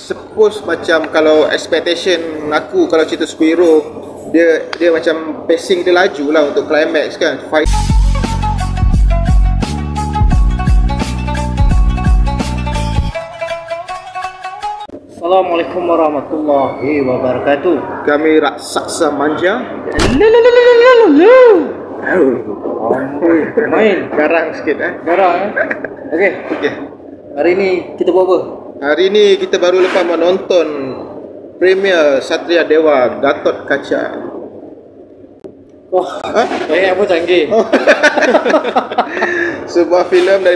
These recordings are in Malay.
suppose macam kalau expectation aku kalau cerita superhero, dia macam pacing dia laju lah untuk climax kan. Fight. Assalamualaikum warahmatullahi wabarakatuh. Kami raksasa manja. Main Garang sikit garang Okey. Hari ni kita buat apa? Hari ni kita baru lepas menonton premier Satria Dewa Gatot Kaca. Wah, banyak apa canggih. Sebuah filem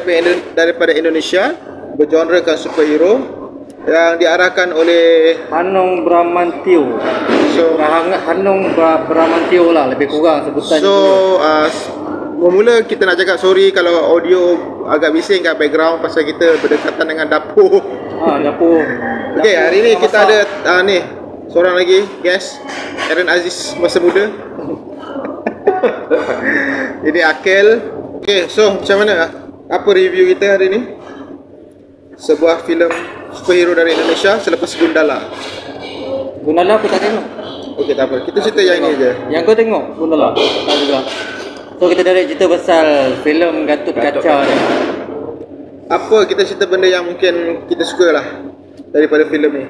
daripada Indonesia bergenrekan superhero yang diarahkan oleh Hanung Bramantio. Hanung Bramantio lah lebih kurang sebutan. Mula kita nak cakap sorry kalau audio agak bising kat background pasal kita berdekatan dengan dapur. Dapur. Okey, hari ni kita ada ni seorang lagi guest, Aaron Aziz masa muda. Ini Akil. Okey, so macam mana? Apa review kita hari ni? Sebuah filem superhero dari Indonesia selepas Gundala. Gundala aku tak tengok. Okey, tak apa. Kita cerita yang ini je. Yang kau tengok Gundala? Tak juga. So kita dari cerita pasal filem Gatot Kaca ni. Apa kita cerita benda yang mungkin kita suka lah daripada filem ni?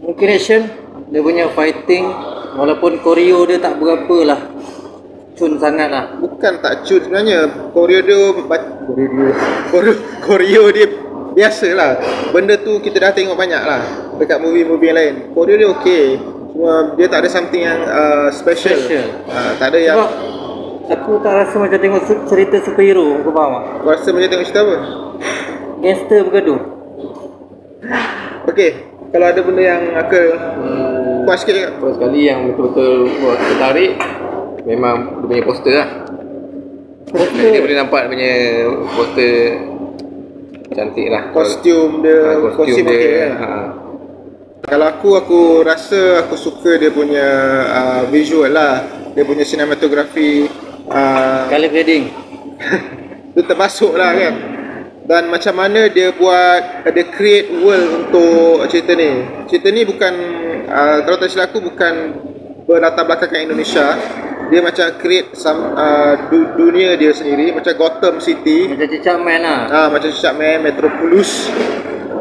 Mungkin action, dia punya fighting, walaupun koreo dia tak berapa lah cun sangat lah. Bukan tak cun sebenarnya. Koreo dia biasa lah. Benda tu kita dah tengok banyak lah dekat movie-movie yang lain. Koreo dia okey, cuma dia tak ada something yang special. Tak ada yang sebab aku tak rasa macam tengok cerita superhero. Kau faham tak? Kau rasa macam tengok cerita apa? Gangster bergaduh. Okey, kalau ada benda yang puas sikit tak? First sekali yang betul-betul buat tertarik memang dia punya poster lah. Dia boleh nampak dia punya poster cantik lah. Kostum dia, kostum okey kan? Kalau aku rasa aku suka dia punya visual lah. Dia punya cinematography, Color grading tu termasuk lah kan. Dan macam mana dia create world untuk cerita ni. Cerita ni bukan kalau tak silap aku bukan berlatar belakang kat Indonesia. Dia macam create dunia dia sendiri, macam Gotham City, macam Cicak Man lah. macam Cicak Man, Metropolis.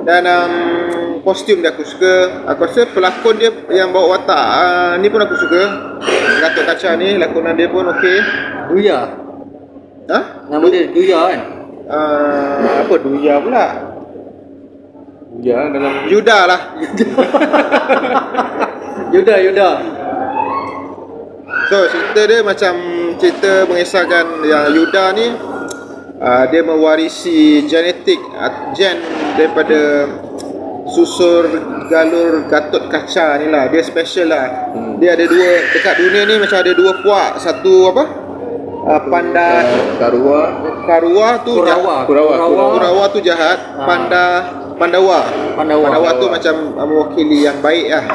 Dan kostum dia aku suka. Aku rasa pelakon dia yang bawa watak ni pun aku suka. Gatot Kaca ni lakonan dia pun okey. Duya. Nama dia Duya kan? Apa Duya pula? Duya dalam Yuda lah. Yuda. So cerita dia macam cerita mengisahkan yang Yuda ni dia mewarisi genetik gen daripada susur galur Gatot Kaca ni lah. Dia special lah. Dia ada dua dekat dunia ni, macam ada dua puak. Satu apa? Panda Karua tu jahat. Kurawa tu jahat. Pandawa tu macam mewakili yang baik lah.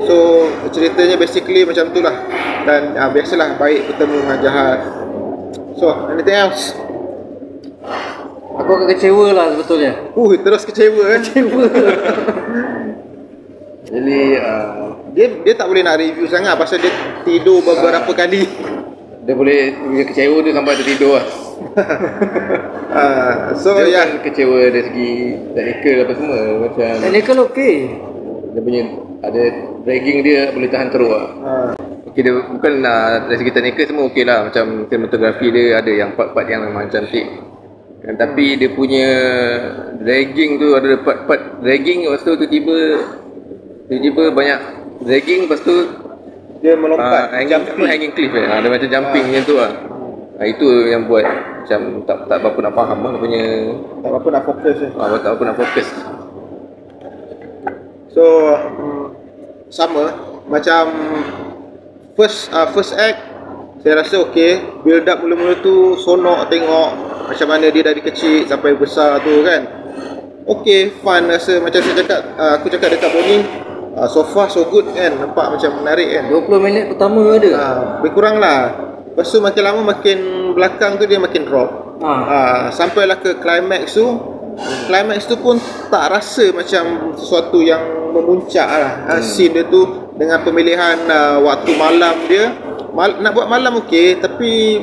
So ceritanya basically macam tu lah. Dan biasalah baik bertemu dengan jahat. So anything else? Aku agak kecewa lah sebetulnya. Terus kecewa kan? jadi Dia tak boleh nak review sangat pasal dia tidur beberapa kali. dia boleh kecewa dia sampai tertidur lah. So dia ya, kecewa dari segi teknikal apa semua, macam Technical okey. dia punya ada dragging dia boleh tahan teruk lah. Okay, dia bukan dari segi teknikal semua okey lah, macam cinematography dia ada yang part-part yang memang cantik kan, tapi dia punya dragging tu ada part-part dragging, lepas tu tiba-tiba banyak dragging, lepas tu dia melompat hanging cliff dia macam jumping macam tu lah. Itu yang buat macam tak berapa nak faham lah dia punya, tak apa nak fokus tak apa nak fokus. So sama macam first act saya rasa okey. Build up mula-mula tu sonok tengok macam mana dia dari kecil sampai besar tu kan. Okey, fun rasa. Macam saya cakap, aku cakap dekat Boni, so far so good kan. Nampak macam menarik kan. 20 minit pertama ada. Lebih kurang lah. Lepas tu makin lama makin belakang tu dia makin drop. Sampailah ke climax tu climax tu pun tak rasa macam sesuatu yang memuncak lah. Scene dia tu dengan pemilihan waktu malam dia. Nak buat malam okey, tapi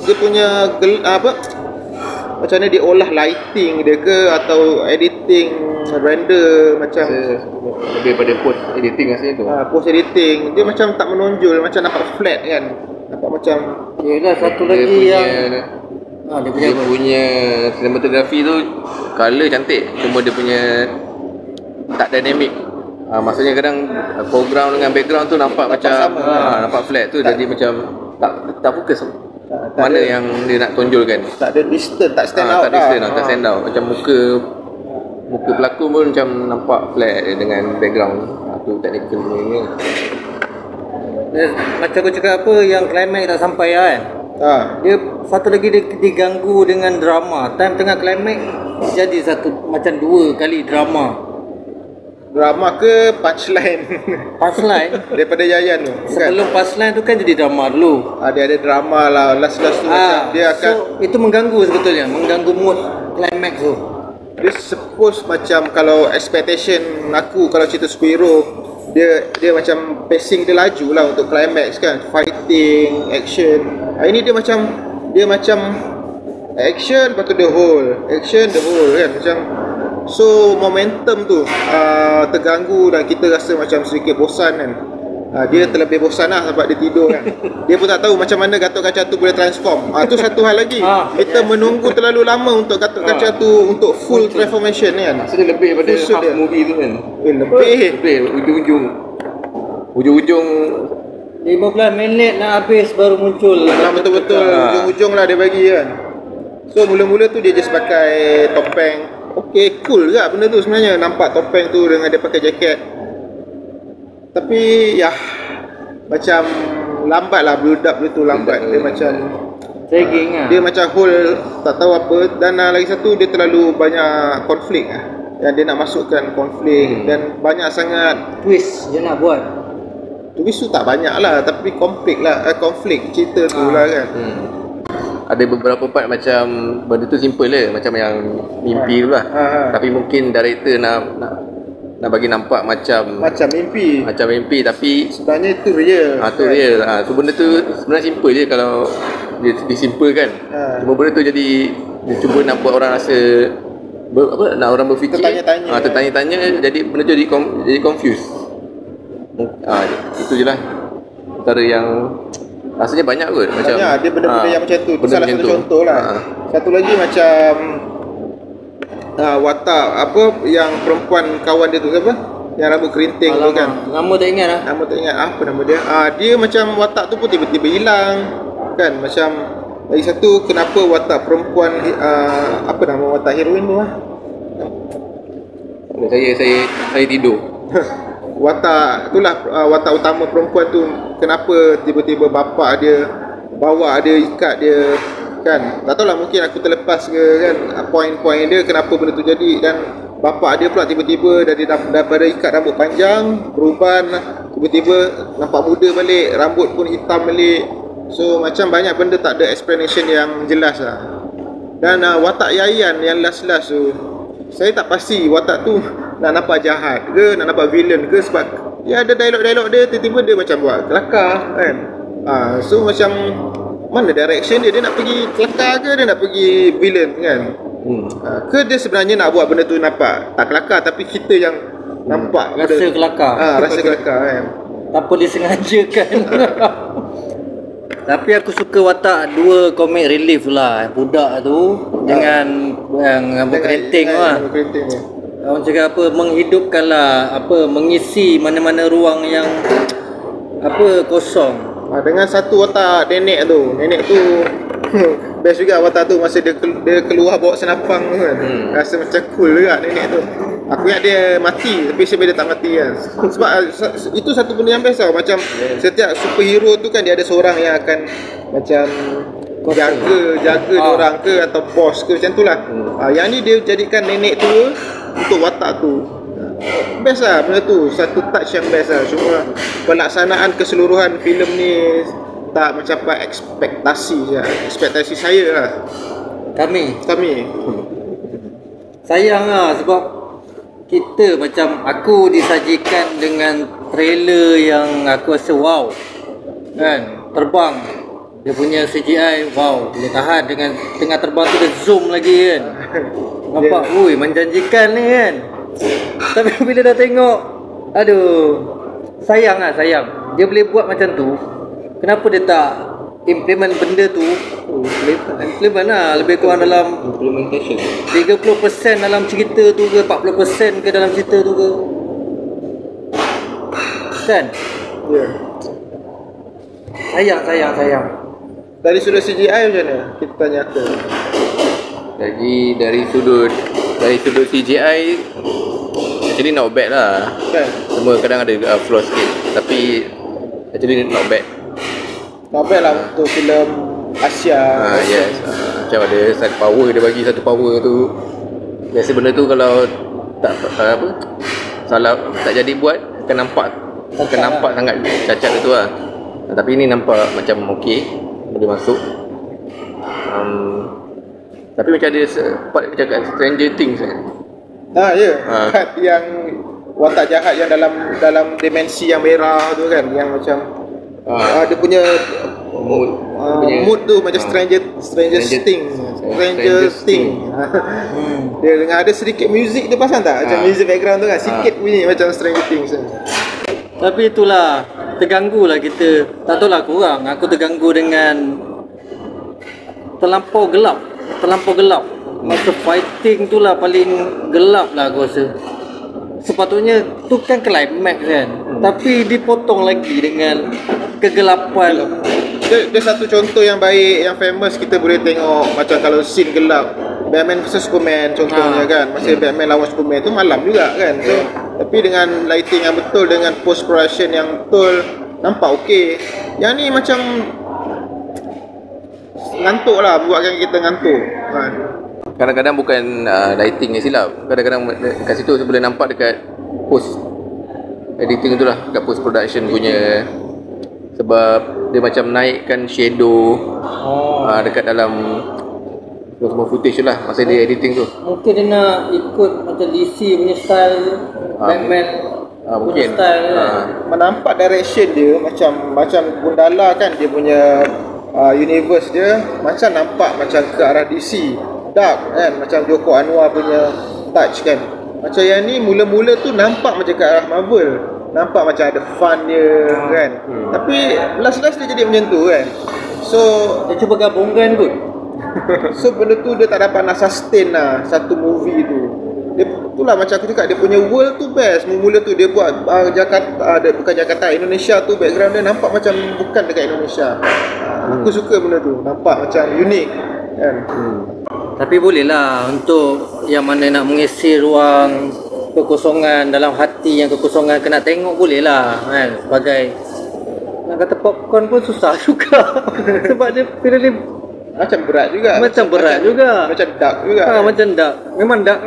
dia punya macam mana dia olah lighting dia ke atau editing render macam lebih pada post editing rasanya tu. Post editing dia macam tak menonjol, macam nampak flat kan. Nampak macam Yelah satu Dia lagi punya- yang dia Dia punya cinematography tu color cantik, cuma dia punya tak dynamic. Maksudnya kadang foreground dengan background tu nampak macam sama. nampak flat tu, jadi macam tak fokus. tak Mana ada- yang dia nak tonjolkan. tak ada distance, tak stand out tak lah. distant, tak stand out. Macam muka pelakon pun macam nampak flat dengan background. Tu technical ni. macam aku cakap apa, yang climax tak sampai kan. Dia satu lagi dia diganggu dengan drama. Time tengah climax jadi satu macam 2 kali drama. Drama ke punchline Punchline daripada Yayan tu bukan? sebelum punchline tu kan jadi drama dulu. Dia ada drama lah last tu macam dia akan So itu mengganggu sebetulnya, mengganggu mood climax tu. dia suppose macam kalau expectation aku kalau cerita superhero dia macam pacing dia laju lah untuk climax kan, fighting, action. Ini dia macam action lepas tu the whole kan, macam so momentum tu terganggu dan kita rasa macam sedikit bosan kan. Dia terlebih bosan lah sebab dia tidur kan. Dia pun tak tahu macam mana Gatot Kaca tu boleh transform. Tu satu hal lagi. Kita menunggu terlalu lama untuk Gatot Kaca tu untuk full transformation kan. Maksudnya lebih daripada Full suit half dia. movie tu kan. Lebih Ujung-ujung 15 minit nak habis baru muncul. betul-betul ujung-ujung lah dia bagi kan. So mula-mula tu dia just pakai topeng. Okay, cool juga benda tu sebenarnya. Nampak topeng tu dengan dia pakai jaket. Tapi ya macam lambat lah, build up dia tu lambat. Dia macam Dragging lah. dia macam whole tak tahu apa. Dan lagi satu dia terlalu banyak konflik lah. Yang dia nak masukkan konflik dan banyak sangat Twist dia nak buat. tulis tu tak banyak lah, tapi konflik cerita tu lah kan. ada beberapa part macam benda tu simple je, macam yang mimpi tu lah. Tapi mungkin director nak bagi nampak macam mimpi tapi Sebenarnya itu real. tu real. So benda tu sebenarnya simple je kalau dia disimpelkan. Cuma benda tu jadi dia cuba nak buat orang rasa nak orang berfikir, Tertanya-tanya. tertanya-tanya, jadi benda tu jadi confused. Itu je lah antara yang rasanya banyak kot. Macam Banyak dia benda-benda yang macam tu. Itu benda salah macam satu tu. contoh lah. Satu lagi macam watak apa yang perempuan kawan dia tu siapa? Yang rambut kerinting tu kan. Nama tak ingat lah. Nama tak ingat apa nama dia. Dia macam watak tu pun tiba-tiba hilang kan. Macam lagi satu, kenapa watak perempuan apa nama watak heroin tu lah? Saya tidur. Watak itulah watak utama perempuan tu, kenapa tiba-tiba bapak dia bawa dia, ikat dia kan. Tak tahulah, mungkin aku terlepas ke kan poin-poin dia kenapa benda tu jadi. Dan bapak dia pula tiba-tiba daripada ikat rambut panjang perubahan, tiba-tiba nampak muda balik, rambut pun hitam balik. So macam banyak benda tak ada explanation yang jelas lah. Dan watak Yayan yang last-last tu, saya tak pasti watak tu nak nampak jahat ke, nak nampak villain ke, sebab dia ada dialog-dialog dia tiba-tiba dia macam buat kelakar kan. So macam mana direction dia nak pergi kelakar ke dia nak pergi villain kan. Ke dia sebenarnya nak buat benda tu nampak tak kelakar, tapi kita yang nampak Rasa benda, kelakar. rasa kelakar kan. Tanpa disengajakan. Tapi aku suka watak 2 comic relief lah. Budak tu dengan yang rambut kerinting tu lah. Rambut kerinting tu. Orang cakap apa, menghidupkan lah, apa, mengisi mana-mana ruang yang apa kosong. Dengan satu watak nenek tu best juga watak tu, masa dia keluar bawa senapang tu kan. Rasa macam cool juga nenek tu. Aku ingat dia mati, tapi sebenarnya dia tak mati kan. Sebab itu satu benda yang best tau. Macam setiap superhero tu kan dia ada seorang yang akan macam jaga orang ke, atau bos ke, macam tu lah. Yang ni dia jadikan nenek tua untuk watak tu. Best lah benda tu, satu touch yang best lah. Cuma pelaksanaan keseluruhan filem ni tak mencapai ekspektasi saya lah. Kami sayang lah sebab kita macam aku disajikan dengan trailer yang aku rasa wow kan, terbang dia punya CGI wow, boleh tahan dengan tengah terbang tu dia zoom lagi kan. Nampak ui menjanjikan ni kan. Tapi bila dah tengok, aduh, sayang lah, sayang. Dia boleh buat macam tu, kenapa dia tak implement benda tu? Implement lah, lebih kurang dalam Implementation 30% dalam cerita tu ke 40% ke dalam cerita tu ke kan? Ya. Sayang. Dari sudut CGI macam mana? Kita tanya aku. Lagi dari sudut CGI actually not bad lah. Kan? Semua kadang ada flaw sikit, tapi actually not bad. Not bad lah untuk filem Asia. Yes. Macam ada satu power, dia bagi satu power tu. Biasa benda tu kalau tak apa salah tak jadi buat akan nampak sangat cacat tu lah. Tapi ni nampak macam okey, boleh masuk. Tapi macam ada part macam kat Stranger Things kan. Ya. Part yang watak jahat yang dalam dimensi yang merah tu kan, yang macam dia punya mood tu macam Stranger Things. Dia dengan ada sedikit muzik tu, pasang tak? Macam music background tu kan, sikit bunyi macam Stranger Things kan. Tapi itulah, terganggu lah kita. Tak tahu lah korang, aku terganggu dengan terlampau gelap. Masa fighting tu lah paling gelap lah aku rasa. Sepatutnya tu kan climax kan, tapi dipotong lagi dengan kegelapan. Dia satu contoh yang baik, yang famous, kita boleh tengok macam kalau scene gelap Batman vs Superman contohnya kan, masa Batman lawan Superman tu malam juga kan. So, tapi dengan lighting yang betul, dengan post production yang betul, nampak okey. Yang ni macam ngantuk lah, buatkan kita ngantuk kan. Kadang-kadang bukan lighting yang silap. Kadang-kadang kat situ boleh nampak dekat post editing tu lah, dekat post production punya. Sebab dia macam naikkan shadow dekat dalam semua footage tu lah masa dia editing tu. Mungkin dia nak ikut macam DC punya style, Batman punya mungkin style Menampak direction dia macam Gundala kan, dia punya universe dia macam nampak macam ke arah DC, dark kan, macam Joko Anwar punya touch kan. Macam yang ni mula-mula tu nampak macam ke arah Marvel, nampak macam ada fun dia kan. Tapi last dia jadi macam tu kan. So dia cuba gabungkan kot. So benda tu dia tak dapat nak sustain lah satu movie tu. Dia itulah macam aku cakap, dia punya world tu best. Mula tu dia buat Jakarta, bukan Jakarta, Indonesia tu background dia nampak macam bukan dekat Indonesia. Aku suka benda tu, nampak macam unik kan. Tapi bolehlah untuk yang mana nak mengisi ruang kekosongan dalam hati, yang kekosongan kena tengok, bolehlah kan. Sebagai nak kata popcorn pun susah juga. Sebab dia filem macam berat juga. Macam dark juga. Macam dark. Memang dark.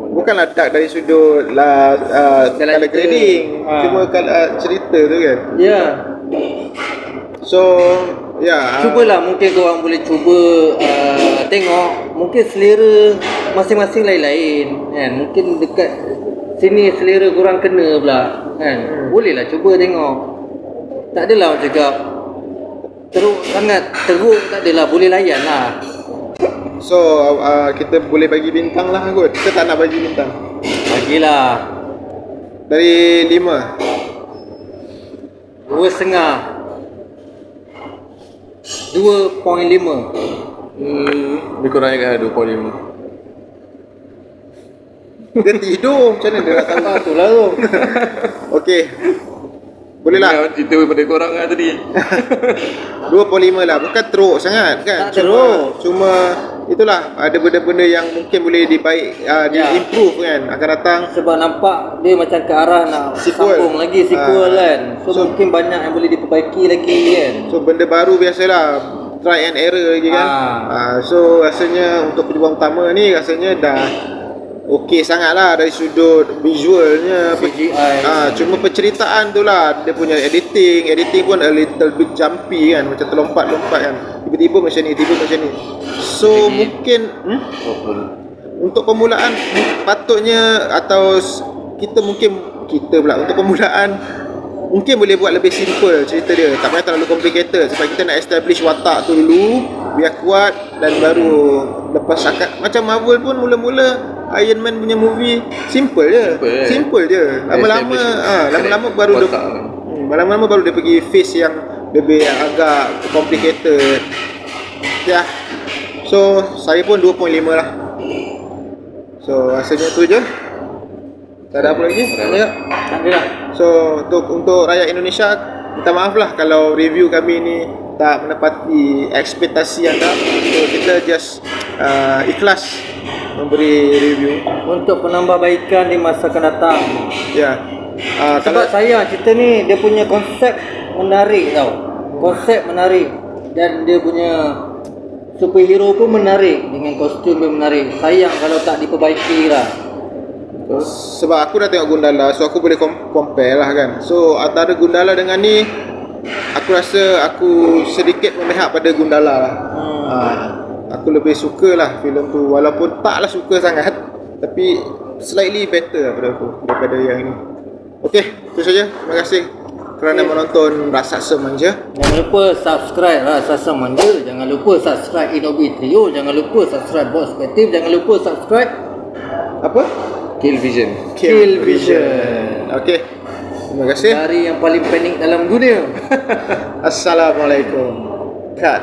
Bukanlah dark dari sudut color grading, cuma cerita tu kan. Ya. So cubalah, mungkin korang boleh cuba tengok. Mungkin selera masing-masing lain-lain kan. Mungkin dekat sini selera korang kena pula kan. Bolehlah cuba tengok. Tak adalah orang cakap teruk sangat, tak adalah, boleh layan lah. So kita boleh bagi bintang lah kot. Kita tak nak bagi bintang. Bagilah dari 5 2.5 2.5. Lebih kurangnya kan 2.5. Dia tidur, macam mana dia nak tahu? Itulah tu. Okey, boleh lah. Cerita daripada korang lah tadi. 2.5 lah, bukan teruk sangat kan. Tak teruk. Cuma itulah, ada benda-benda yang mungkin boleh di-improve kan akan datang. Sebab nampak dia macam ke arah nak sambung lagi sequel kan. So mungkin banyak yang boleh diperbaiki lagi kan. So benda baru biasalah, try and error lagi kan. So rasanya untuk pejuang utama ni rasanya dah okey sangat lah dari sudut visualnya, CGI. Cuma penceritaan tu lah, dia punya editing pun a little bit jumpy kan, macam terlompat-lompat kan, tiba-tiba macam ni. So jadi, mungkin untuk permulaan patutnya atau kita pula untuk permulaan mungkin boleh buat lebih simple cerita dia, tak payah terlalu complicated sebab kita nak establish watak tu dulu biar kuat dan baru lepas akad. Macam Marvel pun mula-mula Iron Man punya movie simple je. Lama-lama baru lama-lama baru dia pergi face yang lebih agak complicated. Ya. So saya pun 2.5 lah. So rasanya tu je. Tak ada apa lagi? Tak ada lah. So untuk rakyat Indonesia, minta maaf lah kalau review kami ni tak menepati ekspektasi anda. So kita just ikhlas memberi review Untuk penambahbaikan di masa akan datang. ya. Sebab saya cerita ni dia punya konsep menarik tau. Konsep menarik dan dia punya superhero pun menarik dengan kostum dia menarik. Sayang kalau tak diperbaiki lah. Sebab aku dah tengok Gundala, so aku boleh compare lah kan. So antara Gundala dengan ni, aku rasa aku sedikit memihak pada Gundala lah. Aku lebih suka lah filem tu, walaupun taklah suka sangat, tapi slightly better lah daripada yang ini. Okey, itu saja. Terima kasih kerana menonton Raksasa Manja. Jangan lupa subscribe Raksasa Manja. Jangan lupa subscribe Inobi Trio. Jangan lupa subscribe Boss Perspektif. Jangan lupa subscribe Apa? Kill Vision. Kill Vision. Okey. Terima kasih. Dari yang paling panik dalam dunia. Assalamualaikum. Cut.